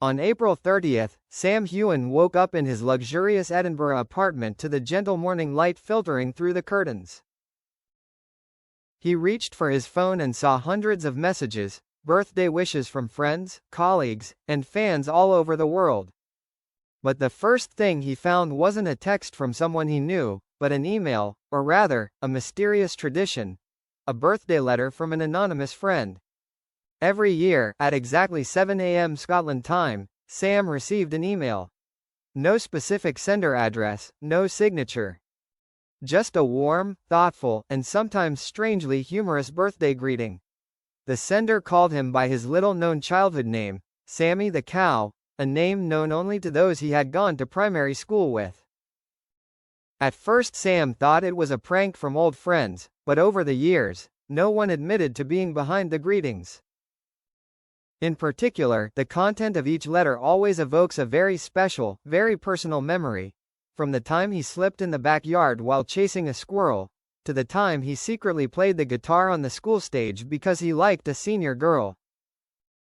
On April 30th, Sam Heughan woke up in his luxurious Edinburgh apartment to the gentle morning light filtering through the curtains. He reached for his phone and saw hundreds of messages, birthday wishes from friends, colleagues, and fans all over the world. But the first thing he found wasn't a text from someone he knew, but an email, or rather, a mysterious tradition, a birthday letter from an anonymous friend. Every year, at exactly 7 a.m. Scotland time, Sam received an email. No specific sender address, no signature. Just a warm, thoughtful, and sometimes strangely humorous birthday greeting. The sender called him by his little-known childhood name, Sammy the Cow, a name known only to those he had gone to primary school with. At first Sam thought it was a prank from old friends, but over the years, no one admitted to being behind the greetings. In particular, the content of each letter always evokes a very special, very personal memory, from the time he slipped in the backyard while chasing a squirrel, to the time he secretly played the guitar on the school stage because he liked a senior girl.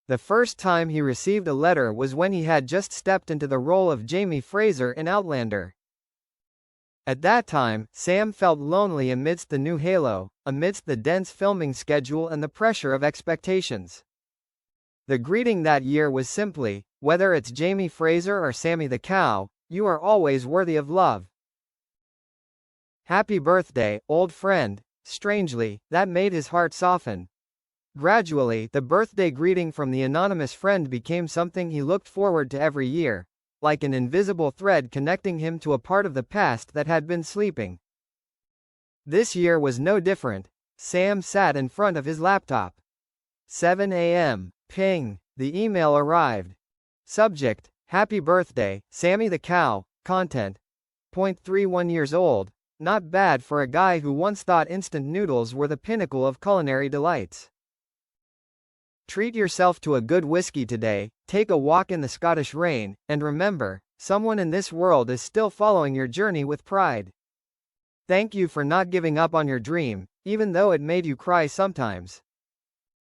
The first time he received a letter was when he had just stepped into the role of Jamie Fraser in Outlander. At that time, Sam felt lonely amidst the new Halo, amidst the dense filming schedule and the pressure of expectations. The greeting that year was simply, whether it's Jamie Fraser or Sammy the Cow, you are always worthy of love. Happy birthday, old friend. Strangely, that made his heart soften. Gradually, the birthday greeting from the anonymous friend became something he looked forward to every year, like an invisible thread connecting him to a part of the past that had been sleeping. This year was no different. Sam sat in front of his laptop. 7 a.m. Ping. The email arrived. Subject: Happy birthday, Sammy the Cow. Content: 31 years old. Not bad for a guy who once thought instant noodles were the pinnacle of culinary delights. Treat yourself to a good whiskey today, take a walk in the Scottish rain, and remember, someone in this world is still following your journey with pride. Thank you for not giving up on your dream, even though it made you cry sometimes.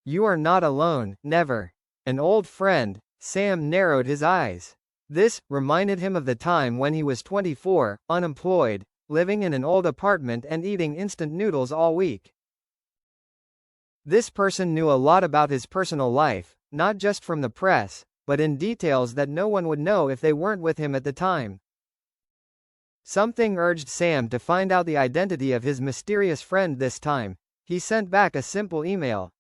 You are not alone, never. An old friend. Sam narrowed his eyes. This reminded him of the time when he was 24, unemployed, living in an old apartment and eating instant noodles all week. This person knew a lot about his personal life, not just from the press, but in details that no one would know if they weren't with him at the time. Something urged Sam to find out the identity of his mysterious friend this time. He sent back a simple email.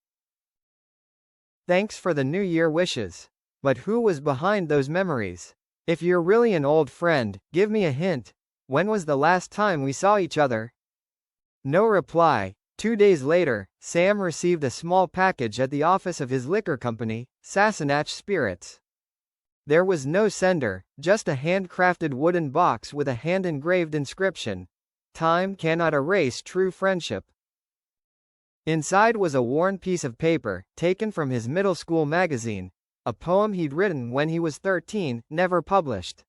Thanks for the New Year wishes. But who was behind those memories? If you're really an old friend, give me a hint. When was the last time we saw each other? No reply. 2 days later, Sam received a small package at the office of his liquor company, Sassenach Spirits. There was no sender, just a handcrafted wooden box with a hand-engraved inscription: Time cannot erase true friendship. Inside was a worn piece of paper, taken from his middle school magazine, a poem he'd written when he was 13, never published.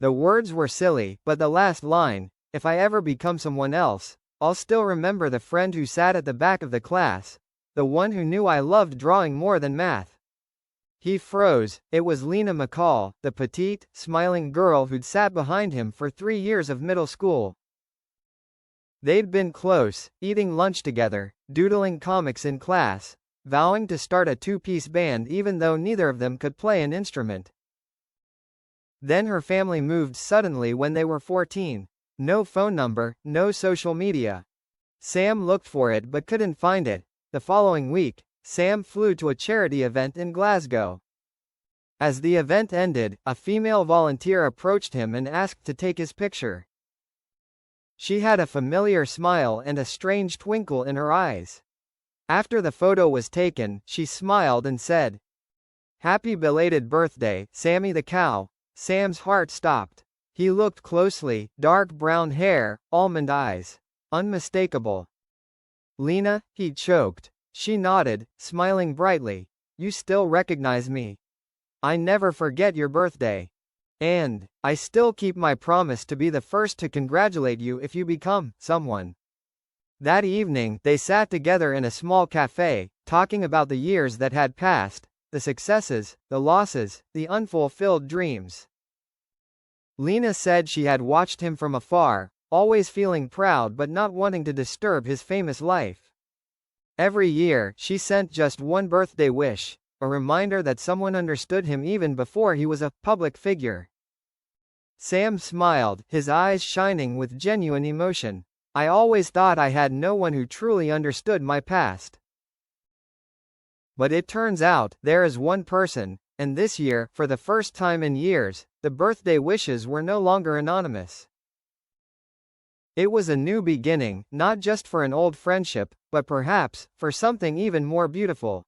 The words were silly, but the last line, if I ever become someone else, I'll still remember the friend who sat at the back of the class, the one who knew I loved drawing more than math. He froze. It was Lena McCall, the petite, smiling girl who'd sat behind him for 3 years of middle school. They'd been close, eating lunch together, doodling comics in class, vowing to start a two-piece band even though neither of them could play an instrument. Then her family moved suddenly when they were 14. No phone number, no social media. Sam looked for it but couldn't find it. The following week, Sam flew to a charity event in Glasgow. As the event ended, a female volunteer approached him and asked to take his picture. She had a familiar smile and a strange twinkle in her eyes. After the photo was taken, she smiled and said, "Happy belated birthday, Sammy the Cow." Sam's heart stopped. He looked closely, dark brown hair, almond eyes. Unmistakable. "Lena," he choked. She nodded, smiling brightly. "You still recognize me. I never forget your birthday. And I still keep my promise to be the first to congratulate you if you become someone." That evening, they sat together in a small cafe, talking about the years that had passed, the successes, the losses, the unfulfilled dreams. Lena said she had watched him from afar, always feeling proud but not wanting to disturb his famous life. Every year, she sent just one birthday wish, a reminder that someone understood him even before he was a public figure. Sam smiled, his eyes shining with genuine emotion. I always thought I had no one who truly understood my past. But it turns out, there is one person, and this year, for the first time in years, the birthday wishes were no longer anonymous. It was a new beginning, not just for an old friendship, but perhaps, for something even more beautiful.